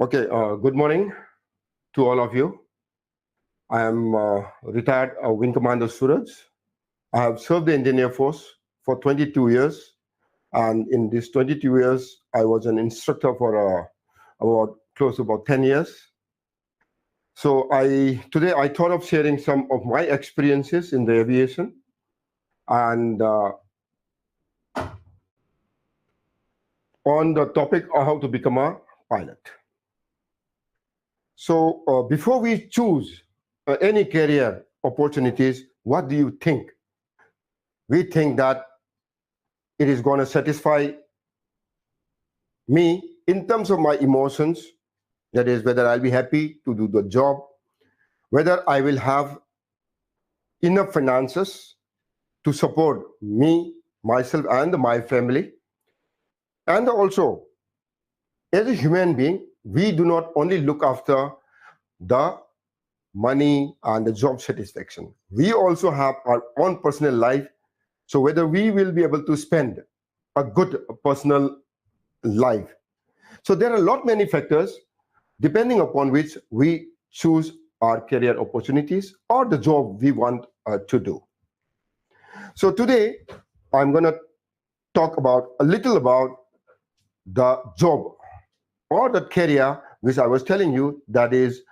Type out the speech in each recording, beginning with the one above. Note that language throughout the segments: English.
Okay, good morning to all of you. I am retired Wing Commander Suraj. I have served the Indian Air Force for 22 years, and in these 22 years, I was an instructor for about close to about 10 years. So today I thought of sharing some of my experiences in the aviation, and on the topic of how to become a pilot. So before we choose any career opportunities, what do you think? We think that it is going to satisfy me in terms of my emotions, that is whether I'll be happy to do the job, whether I will have enough finances to support me, myself, and my family. And also, as a human being, we do not only look after the money and the job satisfaction. We also have our own personal life. So whether we will be able to spend a good personal life. So there are a lot many factors depending upon which we choose our career opportunities or the job we want to do. So today I'm going to talk about a little about the job or the career which I was telling you, that is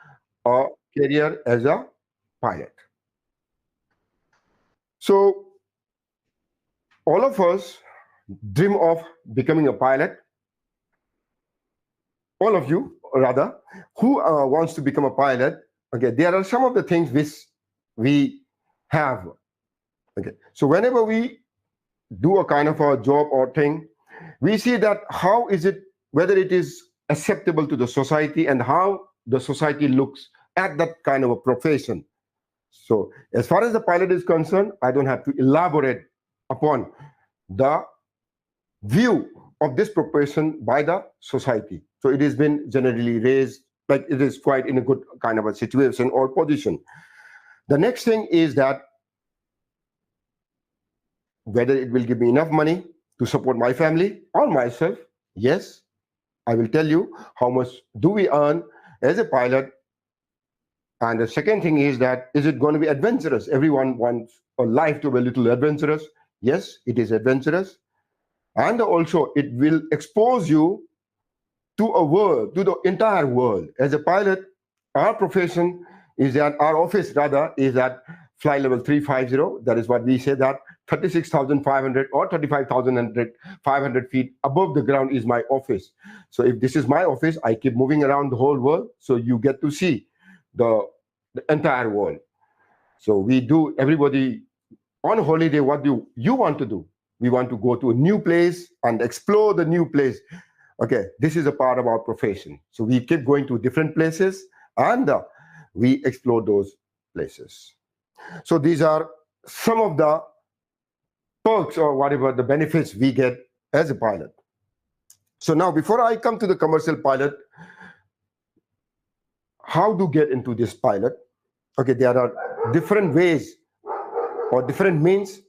a career as a pilot. So all of us dream of becoming a pilot. All of you, rather, who wants to become a pilot, okay, there are some of the things which we have. Okay, so whenever we do a kind of a job or thing, we see that how is it, whether it is acceptable to the society and how the society looks at that kind of a profession. So as far as the pilot is concerned, I don't have to elaborate upon the view of this profession by the society. So it has been generally raised, like it is quite in a good kind of a situation or position. The next thing is that whether it will give me enough money to support my family or myself. Yes, I will tell you how much do we earn as a pilot. And the second thing is that, is it going to be adventurous? Everyone wants a life to be a little adventurous. Yes, it is adventurous. And also it will expose you to a world, to the entire world. As a pilot, our profession is that, our office rather, is at flight level 350. That is what we say, that 36,500 or 35,500 feet above the ground is my office. So if this is my office, I keep moving around the whole world. So you get to see the entire world. So we do, everybody on holiday, what do you want to do? We want to go to a new place and explore the new place. Okay, this is a part of our profession. So we keep going to different places and we explore those places. So these are some of the perks or whatever the benefits we get as a pilot. So now before I come to the commercial pilot, how to get into this pilot? Okay, there are different ways or different means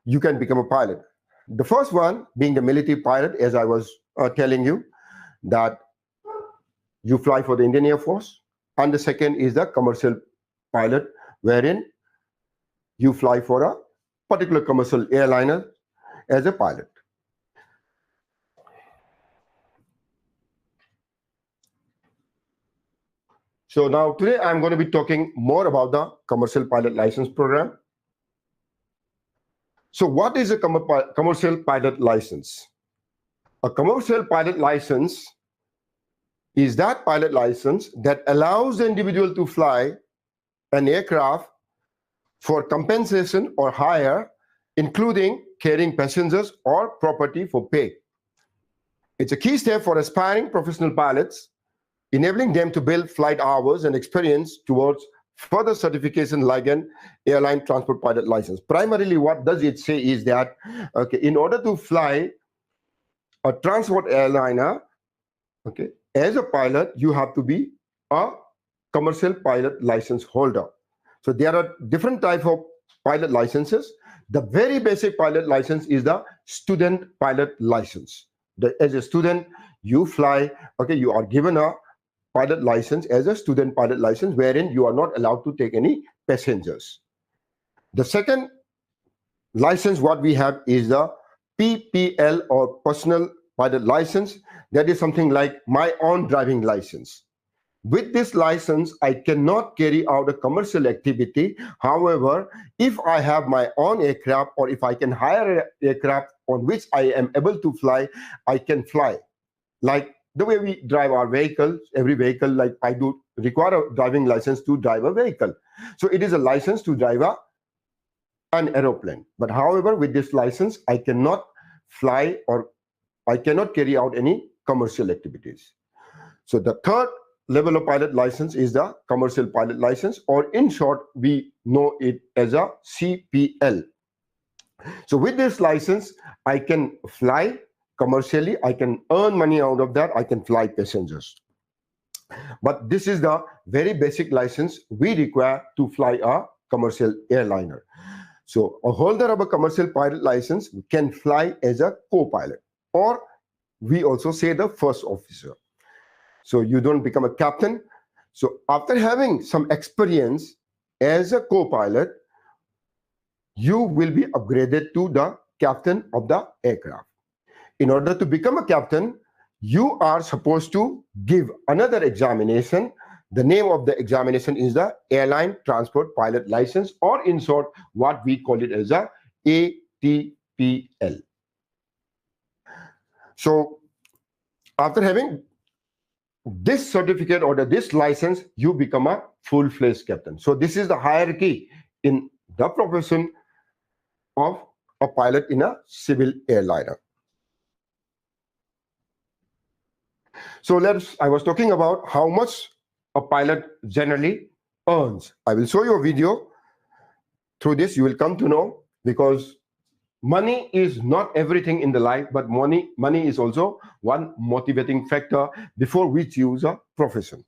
you can become a pilot. The first one being the military pilot, as I was telling you, that you fly for the Indian Air Force. And the second is the commercial pilot, wherein you fly for a particular commercial airliner as a pilot. So now today I'm going to be talking more about the commercial pilot license program. So what is a commercial pilot license? A commercial pilot license is that pilot license that allows the individual to fly an aircraft for compensation or hire, including carrying passengers or property for pay. It's a key step for aspiring professional pilots, enabling them to build flight hours and experience towards further certification like an airline transport pilot license. Primarily, what does it say is that, okay, in order to fly a transport airliner, okay, as a pilot, you have to be a commercial pilot license holder. So there are different types of pilot licenses. The very basic pilot license is the student pilot license. as a student, you fly, okay, you are given a pilot license as a student pilot license, wherein you are not allowed to take any passengers. The second license what we have is the PPL, or personal pilot license. That is something like my own driving license. With this license, I cannot carry out a commercial activity. However, if I have my own aircraft, or if I can hire an aircraft on which I am able to fly, I can fly. Like the way we drive our vehicles, every vehicle, like I do require a driving license to drive a vehicle. So it is a license to drive an aeroplane. But however, with this license, I cannot fly, or I cannot carry out any commercial activities. So the third level of pilot license is the commercial pilot license, or in short, we know it as a CPL. So with this license, I can fly commercially, I can earn money out of that, I can fly passengers. But this is the very basic license we require to fly a commercial airliner. So a holder of a commercial pilot license can fly as a co-pilot, or we also say the first officer. So you don't become a captain. So after having some experience as a co-pilot, you will be upgraded to the captain of the aircraft. In order to become a captain, you are supposed to give another examination. The name of the examination is the Airline Transport Pilot License, or in short, what we call it as a ATPL. So after having this certificate or this license, you become a full-fledged captain. So this is the hierarchy in the profession of a pilot in a civil airliner. So I was talking about how much a pilot generally earns. I will show you a video. Through this, you will come to know, because money is not everything in the life, but money is also one motivating factor before we choose a profession.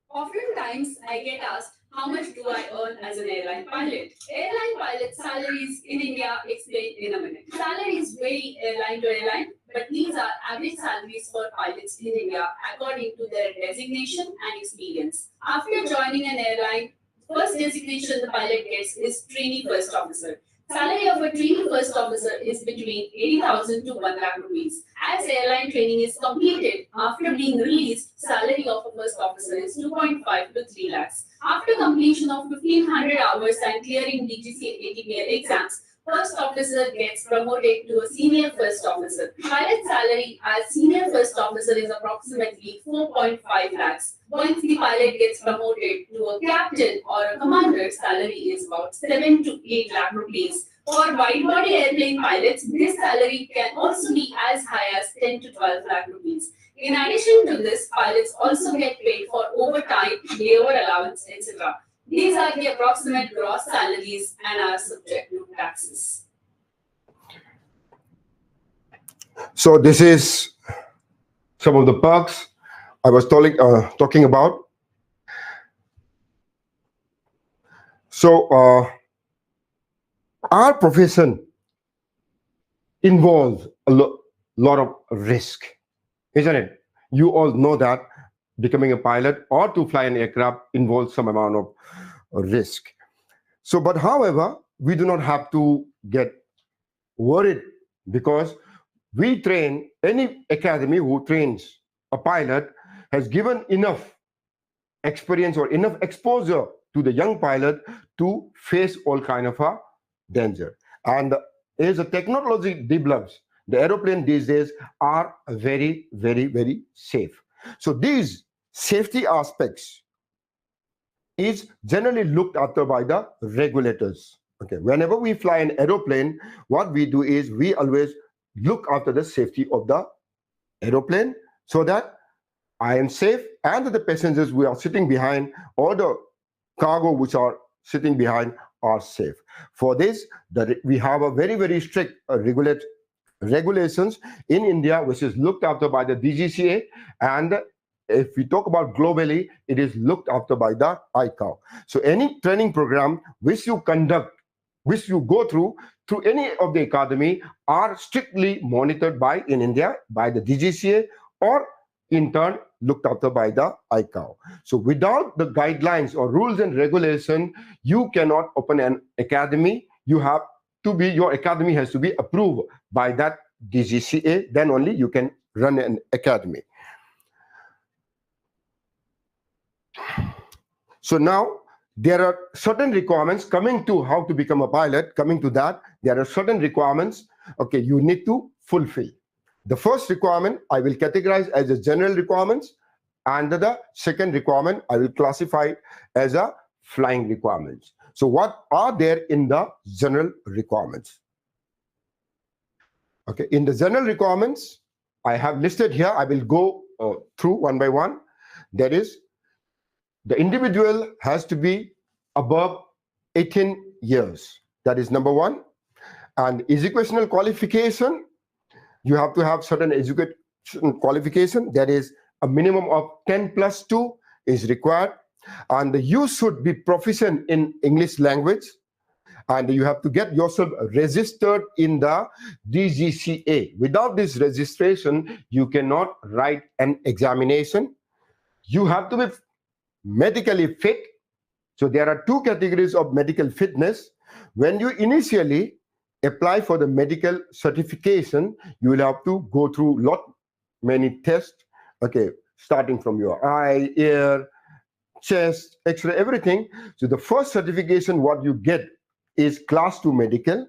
Oftentimes, I get asked, how much do I earn as an airline pilot? Airline pilot salaries in India, explain in a minute. Salaries vary airline to airline, but these are average salaries for pilots in India according to their designation and experience. After joining an airline, first designation the pilot gets is trainee first officer. Salary of a trainee first officer is between 80,000 to 1 lakh rupees. As airline training is completed, after being released, salary of a first officer is 2.5 to 3 lakhs. After completion of 1500 hours and clearing DGCA ATPL exams, first officer gets promoted to a senior first officer. Pilot salary as senior first officer is approximately 4.5 lakhs. Once the pilot gets promoted to a captain or a commander, salary is about 7 to 8 lakh rupees. For wide-body airplane pilots, this salary can also be as high as 10 to 12 lakh rupees. In addition to this, pilots also get paid for overtime, labor allowance, etc. These are the approximate gross salaries and are subject to taxes. So this is some of the perks I was talking about. So our profession involves a lot of risk, isn't it? You all know that becoming a pilot or to fly an aircraft involves some amount of risk. So, but however, we do not have to get worried, because we train, any academy who trains a pilot has given enough experience or enough exposure to the young pilot to face all kind of a danger. And as the technology develops, the aeroplane these days are very, very, very safe. So these safety aspects is generally looked after by the regulators. Okay, whenever we fly an aeroplane, what we do is we always look after the safety of the aeroplane, so that I am safe and the passengers who are sitting behind, or the cargo which are sitting behind, are safe. For this, we have a very, very strict regulations in India, which is looked after by the DGCA, and if we talk about globally, it is looked after by the ICAO. So any training program which you conduct which you go through any of the academy are strictly monitored by in India by the DGCA, or in turn looked after by the ICAO. So without the guidelines or rules and regulation, you cannot open an academy. You have to be, your academy has to be approved by that DGCA, then only you can run an academy. So now there are certain requirements coming to how to become a pilot. Coming to that, there are certain requirements, okay, you need to fulfill. The first requirement I will categorize as a general requirements, and the second requirement I will classify as a flying requirements. So what are there in the general requirements? Okay, in the general requirements, I have listed here, I will go through one by one. That is, the individual has to be above 18 years. That is number one. And educational qualification, you have to have certain education qualification. That is, a minimum of 10+2 is required. And you should be proficient in English language. And you have to get yourself registered in the DGCA. Without this registration, you cannot write an examination. You have to be medically fit. So there are two categories of medical fitness. When you initially apply for the medical certification, you will have to go through many tests, okay, starting from your eye, ear, chest, x-ray, everything. So the first certification what you get is class 2 medical.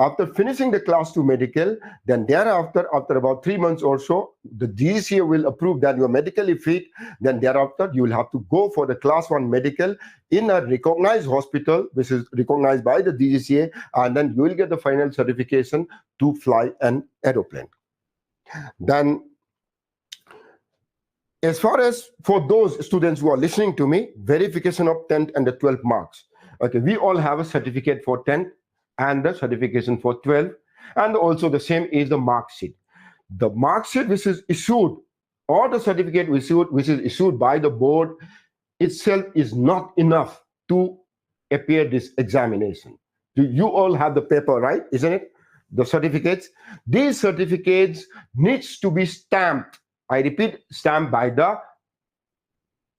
After finishing the class 2 medical, then thereafter, after about 3 months or so, the DGCA will approve that you are medically fit. Then thereafter, you will have to go for the class 1 medical in a recognized hospital, which is recognized by the DGCA, and then you will get the final certification to fly an aeroplane. Then, as far as for those students who are listening to me, verification of 10th and the 12th marks. Okay, we all have a certificate for 10th and the certification for 12, and also the same is the mark sheet. The mark sheet which is issued, or the certificate which is issued by the board itself is not enough to appear this examination. You all have the paper, right? Isn't it? The certificates. These certificates needs to be stamped. I repeat, stamped by the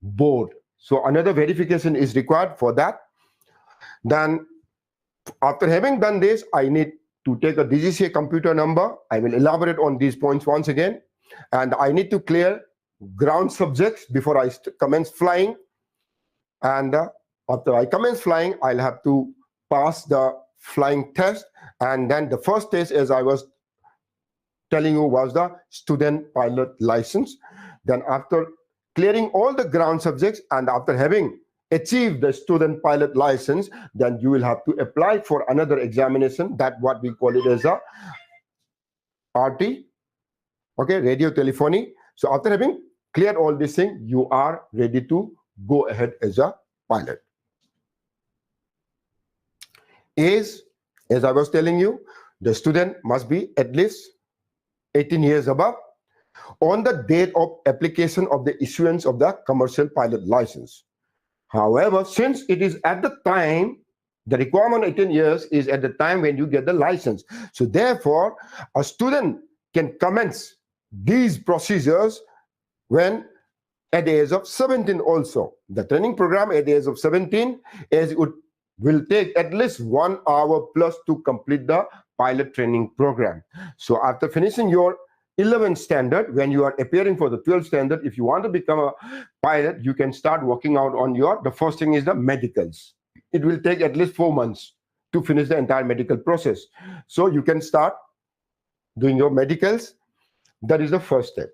board. So another verification is required for that. Then after having done this, I need to take a DGCA computer number. I will elaborate on these points once again. And I need to clear ground subjects before I commence flying. And after I commence flying, I'll have to pass the flying test. And then the first test, as I was telling you, was the student pilot license. Then after clearing all the ground subjects and after having achieved the student pilot license, then you will have to apply for another examination, that what we call it as a RT, okay, radio telephony. So after having cleared all these things, you are ready to go ahead as a pilot. As I was telling you, the student must be at least 18 years above on the date of application of the issuance of the commercial pilot license. However, since it is at the time, the requirement of 18 years is at the time when you get the license. So therefore, a student can commence these procedures when at the age of 17 also. The training program at the age of 17, as it will take at least 1 hour plus to complete the pilot training program. So after finishing your 11th standard, when you are appearing for the 12th standard, if you want to become a pilot, you can start working out on the first thing is the medicals. It will take at least 4 months to finish the entire medical process. So you can start doing your medicals. That is the first step.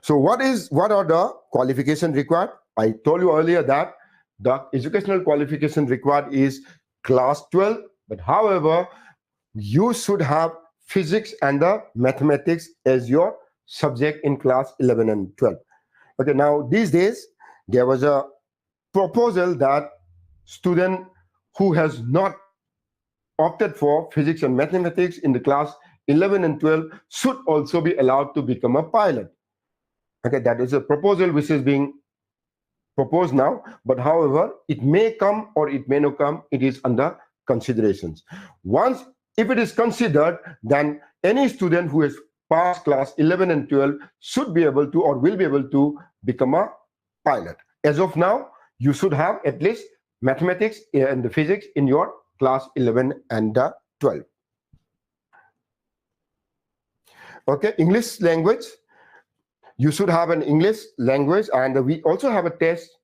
So what are the qualifications required? I told you earlier that the educational qualification required is class 12, but however, you should have physics and the mathematics as your subject in class 11 and 12. Okay, now these days, there was a proposal that student who has not opted for physics and mathematics in the class 11 and 12 should also be allowed to become a pilot. Okay, that is a proposal which is being proposed now, but however, it may come or it may not come. It is under considerations. Once, if it is considered, then any student who has passed class 11 and 12 should be able to or will be able to become a pilot. As of now, you should have at least mathematics and the physics in your class 11 and 12. Okay, English language. You should have an English language, and we also have a test.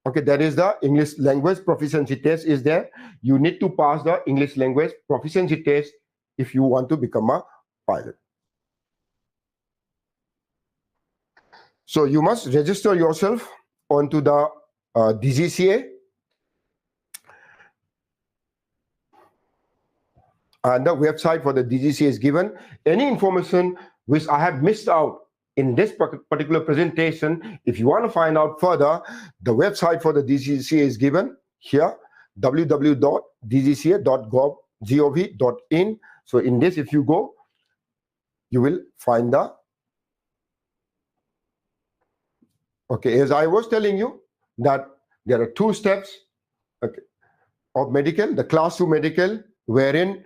Okay, that is the English language proficiency test is there. You need to pass the English language proficiency test if you want to become a pilot. So you must register yourself onto the DGCA, and the website for the DGCA is given. Any information which I have missed out in this particular presentation, if you want to find out further, the website for the DGCA is given here, www.dgca.gov.in. So in this, if you go, you will find the, okay, as I was telling you, that there are 2 steps, okay, of medical, the class 2 medical, wherein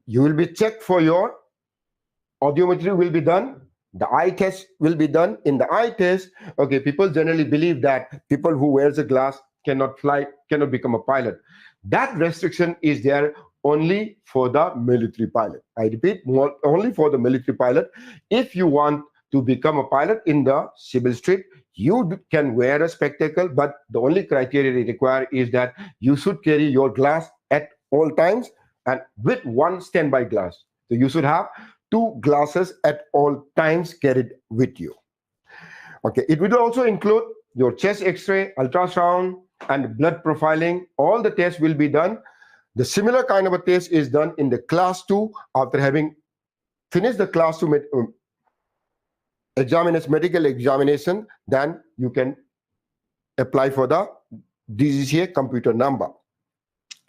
you will be checked for your audiometry will be done, the eye test will be done. In the eye test, okay, people generally believe that people who wears a glass cannot fly, cannot become a pilot. That restriction is there only for the military pilot. I repeat, only for the military pilot. If you want to become a pilot in the civil street, you can wear a spectacle, but the only criteria they require is that you should carry your glass at all times and with one standby glass. So you should have 2 glasses at all times carried with you. Okay, it will also include your chest x-ray, ultrasound, and blood profiling. All the tests will be done. The similar kind of a test is done in the class 2 after having finished the class 2 medical examination. Then you can apply for the DGCA computer number.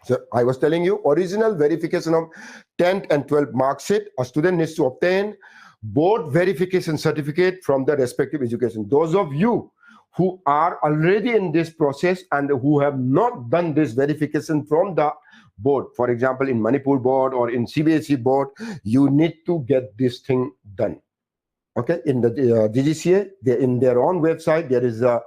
So I was telling you, original verification of 10th and 12th mark sheet. A student needs to obtain board verification certificate from the respective education. Those of you who are already in this process and who have not done this verification from the board, for example, in Manipur board or in CBSE board, you need to get this thing done. Okay, in the DGCA, in their own website, there is a,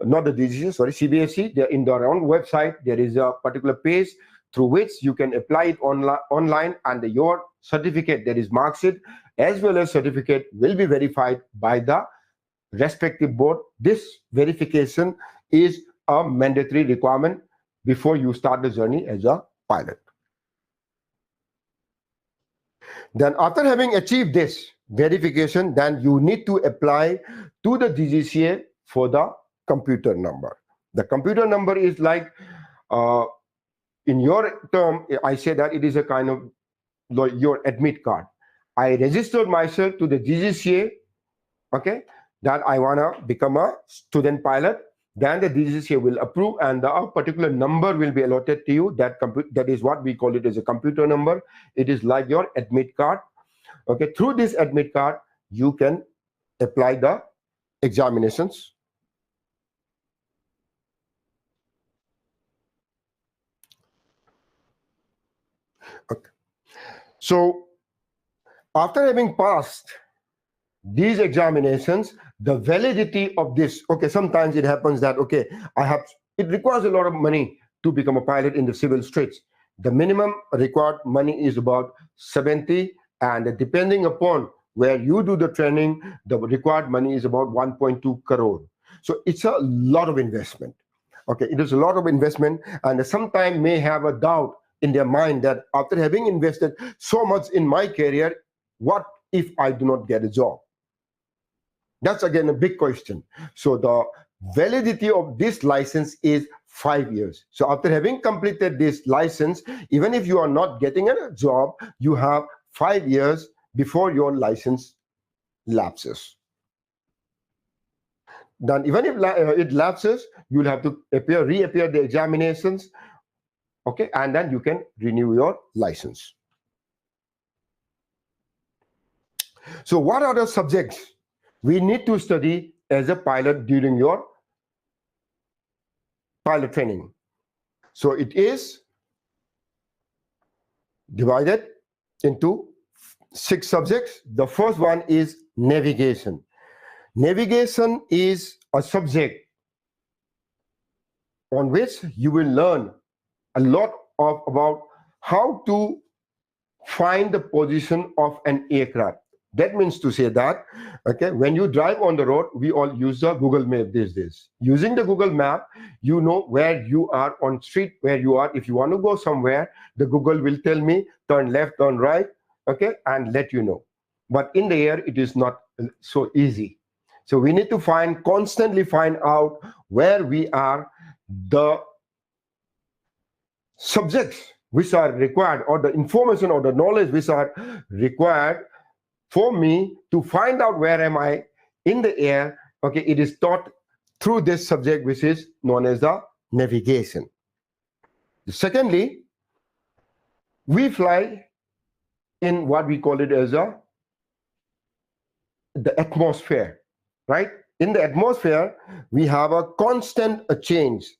not the DGCA, sorry, CBSE, they're in their own website, there is a particular page through which you can apply it online, and your certificate, that is mark sheet, as well as certificate, will be verified by the respective board. This verification is a mandatory requirement before you start the journey as a pilot. Then after having achieved this verification, then you need to apply to the DGCA for the computer number. The computer number is like, in your term, I say that it is a kind of your admit card. I registered myself to the DGCA, okay, that I want to become a student pilot. Then the DGCA will approve, and a particular number will be allotted to you. That is what we call it as a computer number. It is like your admit card. Okay, through this admit card, you can apply the examinations. Okay. So after having passed these examinations, the validity of this, okay, sometimes it happens that, okay, it requires a lot of money to become a pilot in the civil streets. The minimum required money is about 70, and depending upon where you do the training, the required money is about 1.2 crore. So it's a lot of investment. Okay, it is a lot of investment, and sometimes may have a doubt in their mind that after having invested so much in my career, what if I do not get a job? That's again a big question. So the validity of this license is 5 years. So after having completed this license, even if you are not getting a job, you have 5 years before your license lapses. Then even if it lapses, you'll have to reappear the examinations, okay, and then you can renew your license. So what are the subjects we need to study as a pilot during your pilot training. So it is divided into 6 subjects. The first one is navigation. Navigation is a subject on which you will learn a lot about how to find the position of an aircraft. That means to say that, okay, when you drive on the road, we all use the Google Map these days. Using the Google Map, you know where you are on street, where you are. If you want to go somewhere, the Google will tell me, turn left, turn right, okay, and let you know. But in the air, it is not so easy. So we need to constantly find out where we are, the subjects which are required, or the information or the knowledge which are required for me to find out where am I in the air. Okay, it is taught through this subject which is known as the navigation. Secondly, we fly in what we call it as the atmosphere, right? In the atmosphere, we have a constant change.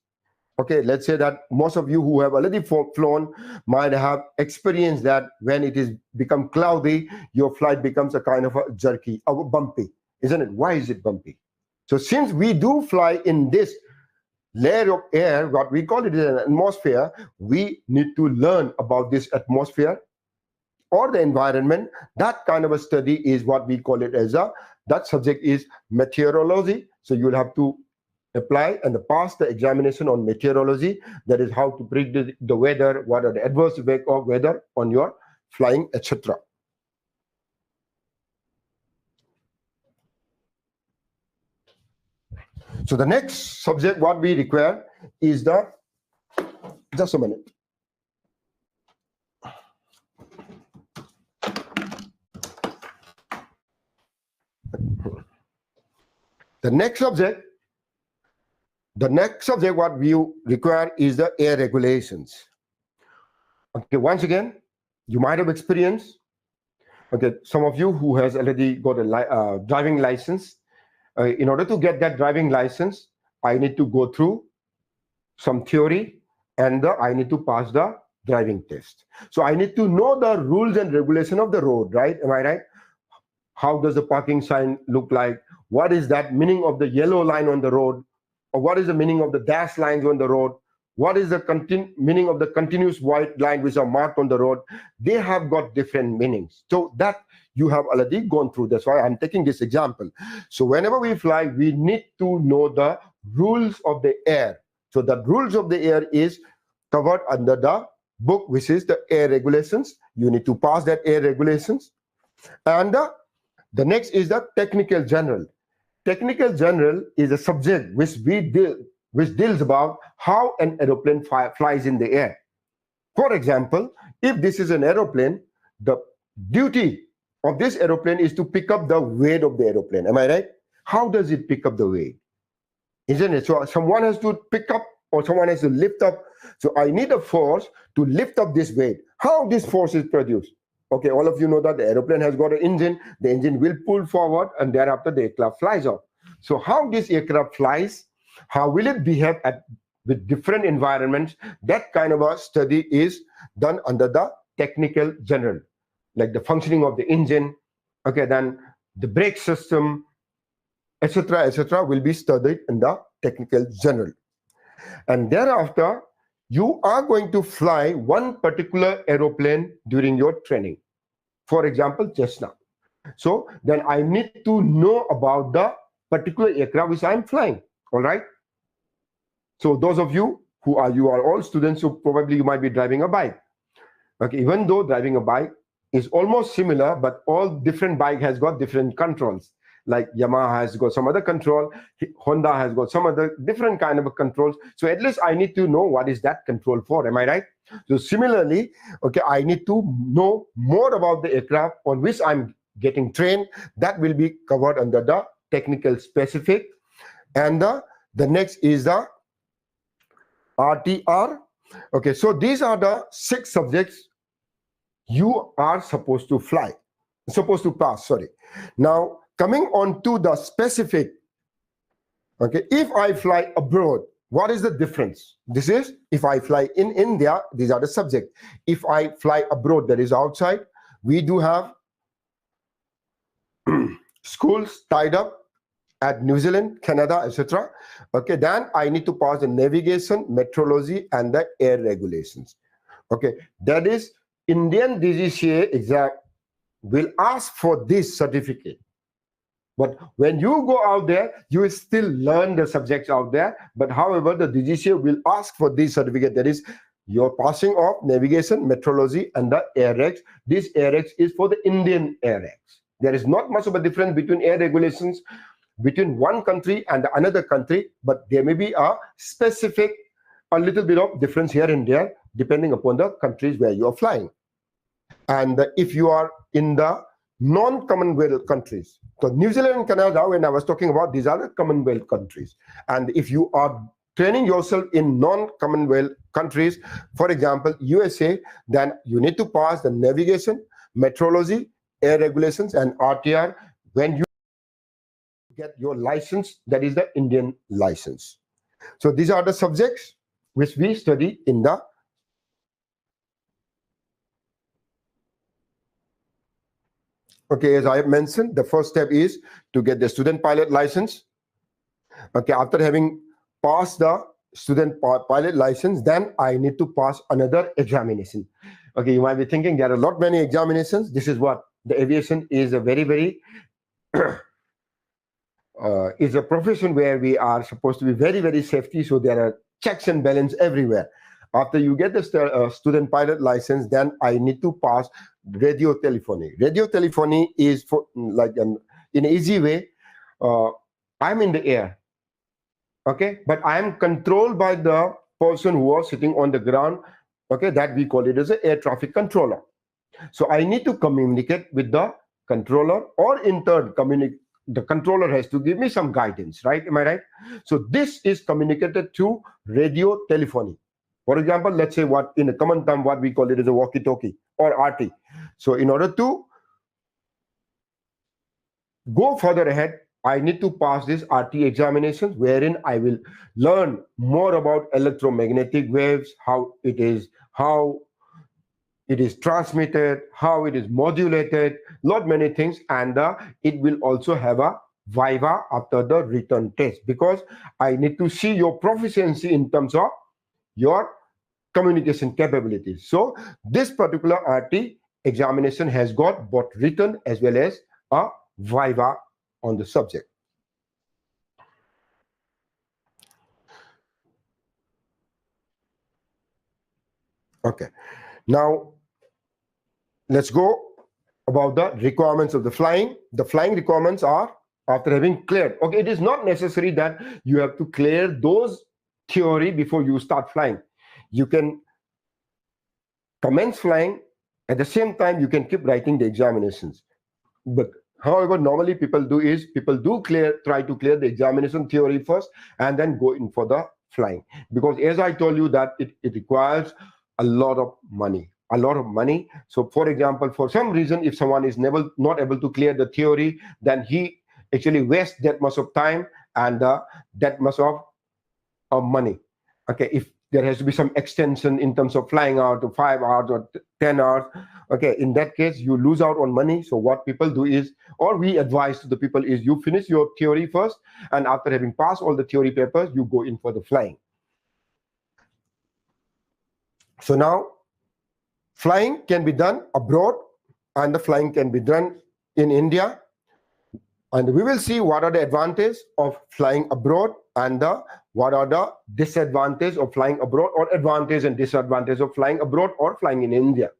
Okay, let's say that most of you who have already flown might have experienced that when it is become cloudy, your flight becomes a kind of a jerky, or bumpy, isn't it? Why is it bumpy? So since we do fly in this layer of air, what we call it is an atmosphere, we need to learn about this atmosphere or the environment. That kind of a study is what we call it as that subject is meteorology. So you'll have to apply and pass the examination on meteorology. That is how to predict the weather, what are the adverse effects of weather on your flying, etc. So the next subject what we require is the, just a minute. The next subject what we require is the air regulations. Okay, once again, you might have experienced, okay, some of you who has already got a driving license. In order to get that driving license, I need to go through some theory and I need to pass the driving test. So I need to know the rules and regulation of the road, right? Am I right? How does the parking sign look like? What is that meaning of the yellow line on the road? Or what is the meaning of the dash lines on the road? What is the meaning of the continuous white line which are marked on the road? They have got different meanings. So that you have already gone through. That's why I'm taking this example. So whenever we fly, we need to know the rules of the air. So the rules of the air is covered under the book, which is the air regulations. You need to pass that air regulations. And the next is the technical general. Technical general is a subject which deals about how an aeroplane flies in the air. For example, if this is an aeroplane, the duty of this aeroplane is to pick up the weight of the aeroplane. Am I right? How does it pick up the weight? Isn't it? So someone has to pick up or someone has to lift up. So I need a force to lift up this weight. How this force is produced? Okay, all of you know that the aeroplane has got an engine. The engine will pull forward and thereafter the aircraft flies off. So how this aircraft flies, how will it behave with different environments? That kind of a study is done under the technical general, like the functioning of the engine, okay, then the brake system, etc., will be studied in the technical general. And thereafter, you are going to fly one particular aeroplane during your training. For example, Cessna. So then I need to know about the particular aircraft which I'm flying. All right. So those of you who are all students, so probably you might be driving a bike. Okay, even though driving a bike is almost similar, but all different bike has got different controls. Like Yamaha has got some other control, Honda has got some other different kind of controls. So at least I need to know what is that control for. Am I right? So similarly, okay, I need to know more about the aircraft on which I'm getting trained. That will be covered under the technical specific. And the next is the RTR. Okay, so these are the 6 subjects you are supposed to pass. Now, coming on to the specific, okay, if I fly abroad, what is the difference? This is if I fly in India, these are the subject. If I fly abroad, that is outside, we do have schools tied up at New Zealand, Canada, etc. Okay, then I need to pass the navigation, meteorology, and the air regulations. Okay, that is Indian DGCA exam will ask for this certificate. But when you go out there, you will still learn the subjects out there. But however, the DGCA will ask for this certificate. That is, your passing of navigation, meteorology, and the air regs. This air regs is for the Indian air regs. There is not much of a difference between air regulations between one country and another country, but there may be a specific, a little bit of difference here and there, depending upon the countries where you are flying. And if you are in the non-Commonwealth countries, so New Zealand and Canada, when I was talking about, these are the Commonwealth countries. And if you are training yourself in non-Commonwealth countries, for example, USA, then you need to pass the navigation, meteorology, air regulations, and RTR when you get your license, that is the Indian license. So these are the subjects which we study in the okay, as I have mentioned, the first step is to get the student pilot license. Okay, after having passed the student pilot license, then I need to pass another examination. Okay, you might be thinking there are many examinations. This is what the aviation is a very is a profession where we are supposed to be very safety. So there are checks and balance everywhere. After you get the student pilot license, then I need to pass radio telephony. Radio telephony is for like in an easy way. I'm in the air, okay, but I am controlled by the person who was sitting on the ground. Okay, that we call it as an air traffic controller. So I need to communicate with the controller, or in turn, the controller has to give me some guidance, right? Am I right? So this is communicated through radio telephony. For example, let's say what in a common term, what we call it as a walkie-talkie or RT. So in order to go further ahead, I need to pass this RT examinations, wherein I will learn more about electromagnetic waves, how it is transmitted, how it is modulated, many things, and it will also have a viva after the written test, because I need to see your proficiency in terms of your communication capabilities. So this particular RT examination has got both written as well as a viva on the subject. Okay, now let's go about the requirements of the flying. The flying requirements are, after having cleared, okay, it is not necessary that you have to clear those theory before you start flying. You can commence flying, at the same time you can keep writing the examinations. But however, normally people do try to clear the examination theory first and then go in for the flying, because as I told you that it requires a lot of money. So for example, for some reason, if someone is not able to clear the theory, then he actually wastes that much of time and that much of money. Okay, if there has to be some extension in terms of flying out to 5 hours or 10 hours, okay, in that case you lose out on money. So what people do is, or we advise to the people, is you finish your theory first, and after having passed all the theory papers, you go in for the flying. So now flying can be done abroad and the flying can be done in India, and we will see what are the advantages of flying abroad and what are the disadvantages of flying abroad, or advantage and disadvantage of flying abroad or flying in India.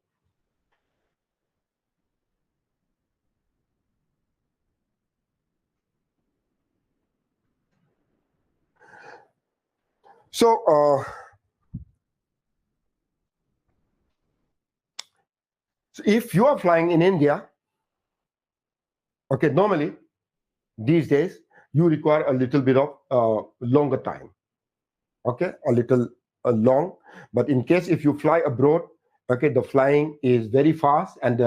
So if you are flying in India, okay, normally these days you require a little bit of longer time, okay, a little long. But in case if you fly abroad, okay, the flying is very fast, and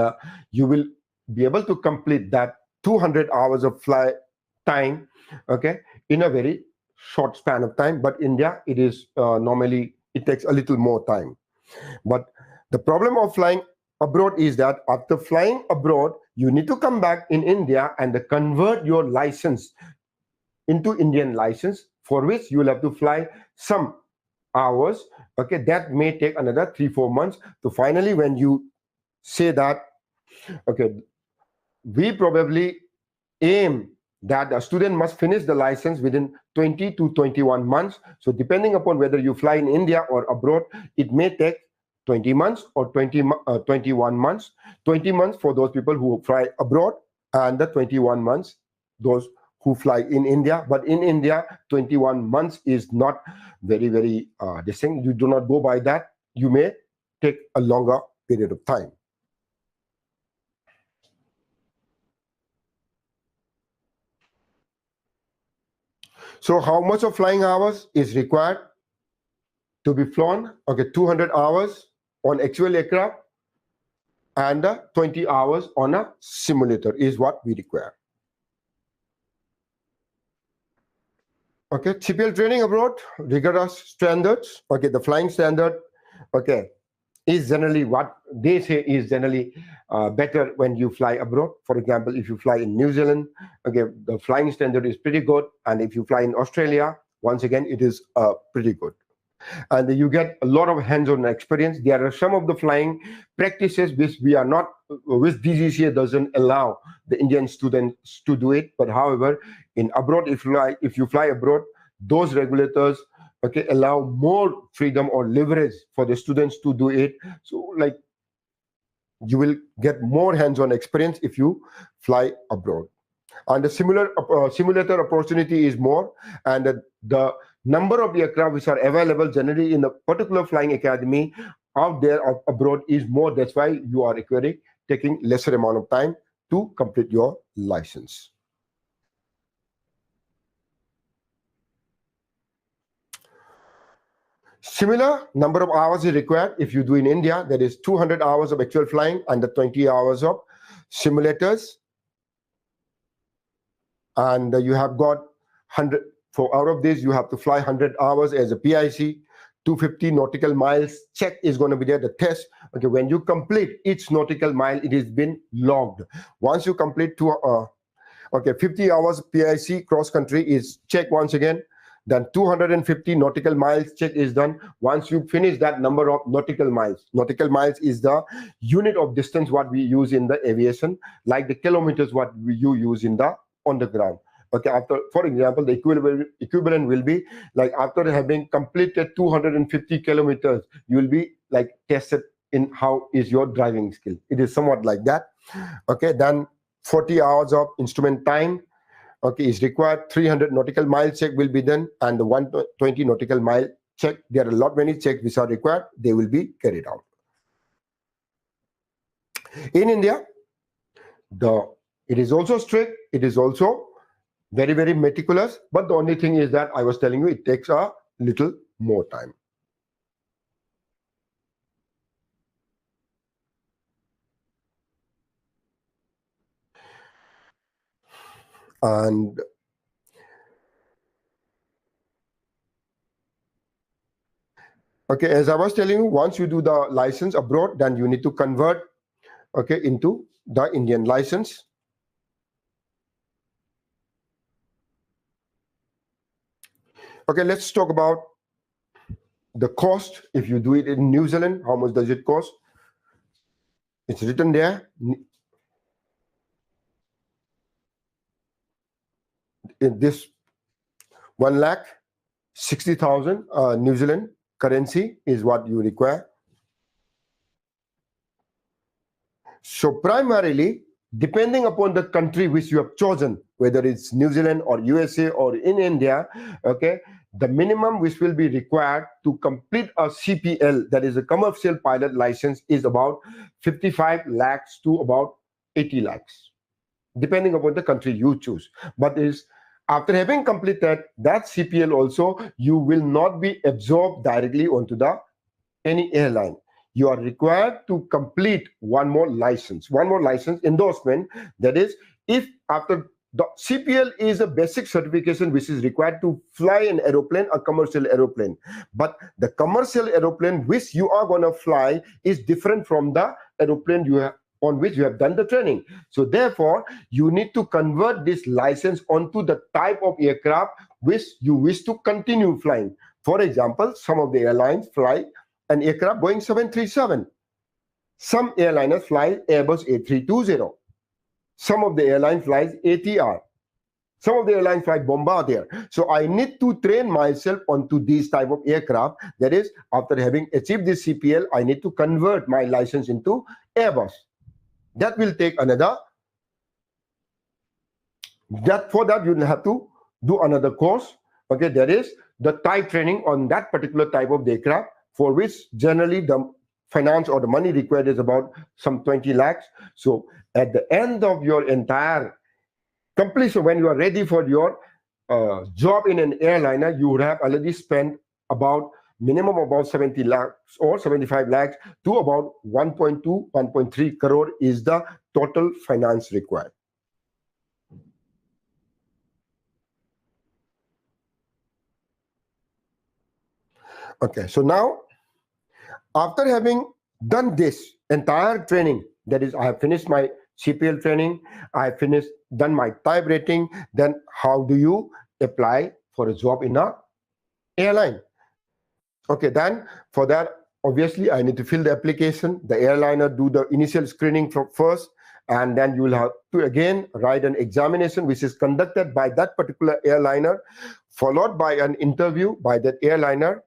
you will be able to complete that 200 hours of flight time, okay, in a very short span of time, but India, it is normally, it takes a little more time. But the problem of flying abroad is that after flying abroad, you need to come back in India and convert your license into Indian license, for which you will have to fly some hours. Okay, that may take another 3-4 months. So finally, when you say that, okay, we probably aim that a student must finish the license within 20 to 21 months. So depending upon whether you fly in India or abroad, it may take 20 months or 21 months. 20 months for those people who fly abroad, and the 21 months those who fly in India. But in India, 21 months is not very this thing. You do not go by that. You may take a longer period of time. So how much of flying hours is required to be flown? Okay, 200 hours on actual aircraft and 20 hours on a simulator is what we require. Okay, CPL training abroad, rigorous standards. Okay, the flying standard, okay, is generally what they say is generally better when you fly abroad. For example, if you fly in New Zealand, okay, the flying standard is pretty good. And if you fly in Australia, once again, it is pretty good. And you get a lot of hands-on experience. There are some of the flying practices which we are not, which DGCA doesn't allow the Indian students to do it. But however, in abroad, if you fly abroad, those regulators, okay, allow more freedom or leverage for the students to do it. So like, you will get more hands-on experience if you fly abroad. And the simulator opportunity is more, and the number of aircraft which are available generally in a particular flying academy out there abroad is more. That's why you are taking lesser amount of time to complete your license. Similar number of hours is required if you do in India. That is 200 hours of actual flying and the 20 hours of simulators. And you have got 100, for out of this, you have to fly 100 hours as a PIC, 250 nautical miles check is going to be there, the test. Okay, when you complete each nautical mile, it has been logged. Once you complete 50 hours PIC cross country is checked once again. Then 250 nautical miles check is done. Once you finish that number of nautical miles is the unit of distance what we use in the aviation, like the kilometers what you use in the on the ground. Okay, after, for example, the equivalent will be like after having completed 250 kilometers, you will be like tested in how is your driving skill. It is somewhat like that. Okay, then 40 hours of instrument time, okay, is required. 300 nautical mile check will be done, and the 120 nautical mile check. There are a lot many checks which are required. They will be carried out. In India, it is also strict. It is also very meticulous. But the only thing is that I was telling you, it takes a little more time. And okay, as I was telling you, once you do the license abroad, then you need to convert, okay, into the Indian license. Okay, let's talk about the cost. If you do it in New Zealand, how much does it cost? It's written there. In this 1,60,000 New Zealand currency is what you require. So primarily, depending upon the country which you have chosen, whether it's New Zealand or USA or in India, okay, the minimum which will be required to complete a CPL, that is a commercial pilot license, is about 55 lakhs to about 80 lakhs, depending upon the country you choose. But is after having completed that CPL also, you will not be absorbed directly onto any airline. You are required to complete one more license endorsement. That is, if after the CPL is a basic certification which is required to fly an aeroplane, a commercial aeroplane. But the commercial aeroplane which you are going to fly is different from the aeroplane you have on which you have done the training. So therefore, you need to convert this license onto the type of aircraft which you wish to continue flying. For example, some of the airlines fly an aircraft Boeing 737. Some airliners fly Airbus A320. Some of the airlines flies ATR. Some of the airlines fly Bombardier. So I need to train myself onto these type of aircraft. That is, after having achieved this CPL, I need to convert my license into Airbus. That will take another. For that you will have to do another course. Okay, that is the type training on that particular type of aircraft, for which generally the finance or the money required is about some 20 lakhs. So at the end of your entire completion, when you are ready for your job in an airliner, you would have already spent about minimum about 70 lakhs or 75 lakhs to about 1.2, 1.3 crore is the total finance required. Okay, so now after having done this entire training, that is, I have finished my CPL training, I have done my type rating, then how do you apply for a job in a airline? Okay, then for that, obviously, I need to fill the application. The airliner do the initial screening first, and then you will have to again write an examination which is conducted by that particular airliner, followed by an interview by that airliner.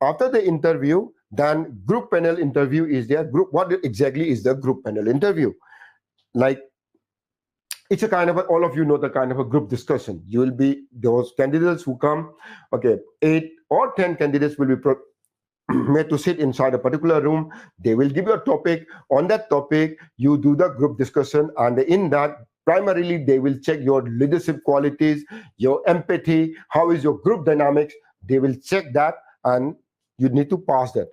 After the interview, then group panel interview is there. What exactly is the group panel interview? Like, it's a kind of all of you know the kind of a group discussion. You will be those candidates who come. Okay, 8 or 10 candidates will be made to sit inside a particular room. They will give you a topic. On that topic, you do the group discussion, and in that, primarily they will check your leadership qualities, your empathy, how is your group dynamics. They will check that, and you need to pass that.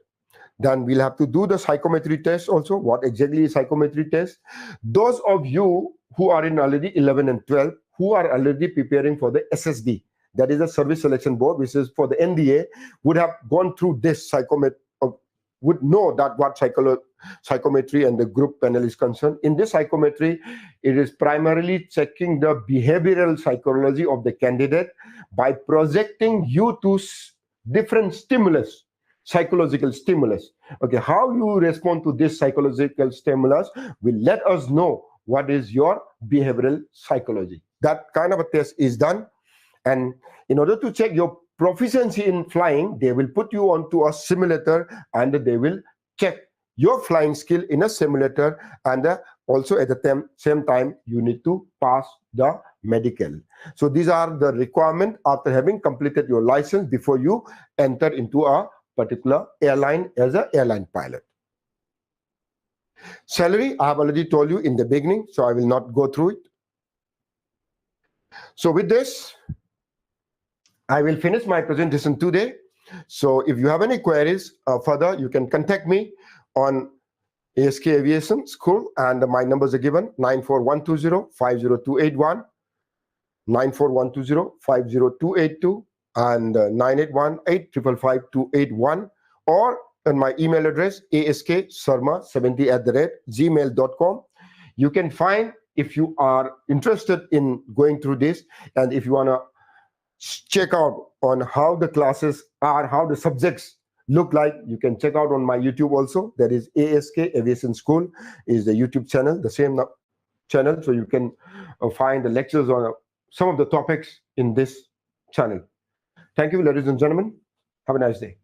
Then we'll have to do the psychometry test also. What exactly is psychometry test? Those of you who are in already 11 and 12, who are already preparing for the SSB, that is the Service Selection Board, which is for the NDA, would have gone through this psychometry, would know that what psychometry and the group panel is concerned. In this psychometry, it is primarily checking the behavioral psychology of the candidate by projecting you to different stimulus, psychological stimulus. Okay, how you respond to this psychological stimulus will let us know what is your behavioral psychology. That kind of a test is done, and in order to check your proficiency in flying, they will put you onto a simulator, and they will check your flying skill in a simulator, and also at the same time you need to pass the medical. So these are the requirements after having completed your license before you enter into a particular airline as an airline pilot. Salary, I have already told you in the beginning, so I will not go through it. So with this, I will finish my presentation today. So if you have any queries further, you can contact me on ASK Aviation School, and my numbers are given: 94120-50281, 94120-50282, and 981-855-281, or on my email address, asksharma70@gmail.com. You can find, if you are interested in going through this, and if you want to check out on how the classes are, how the subjects look like, you can check out on my YouTube also. That is ASK Aviation School is the YouTube channel, the same channel. So you can find the lectures on some of the topics in this channel. Thank you, ladies and gentlemen. Have a nice day.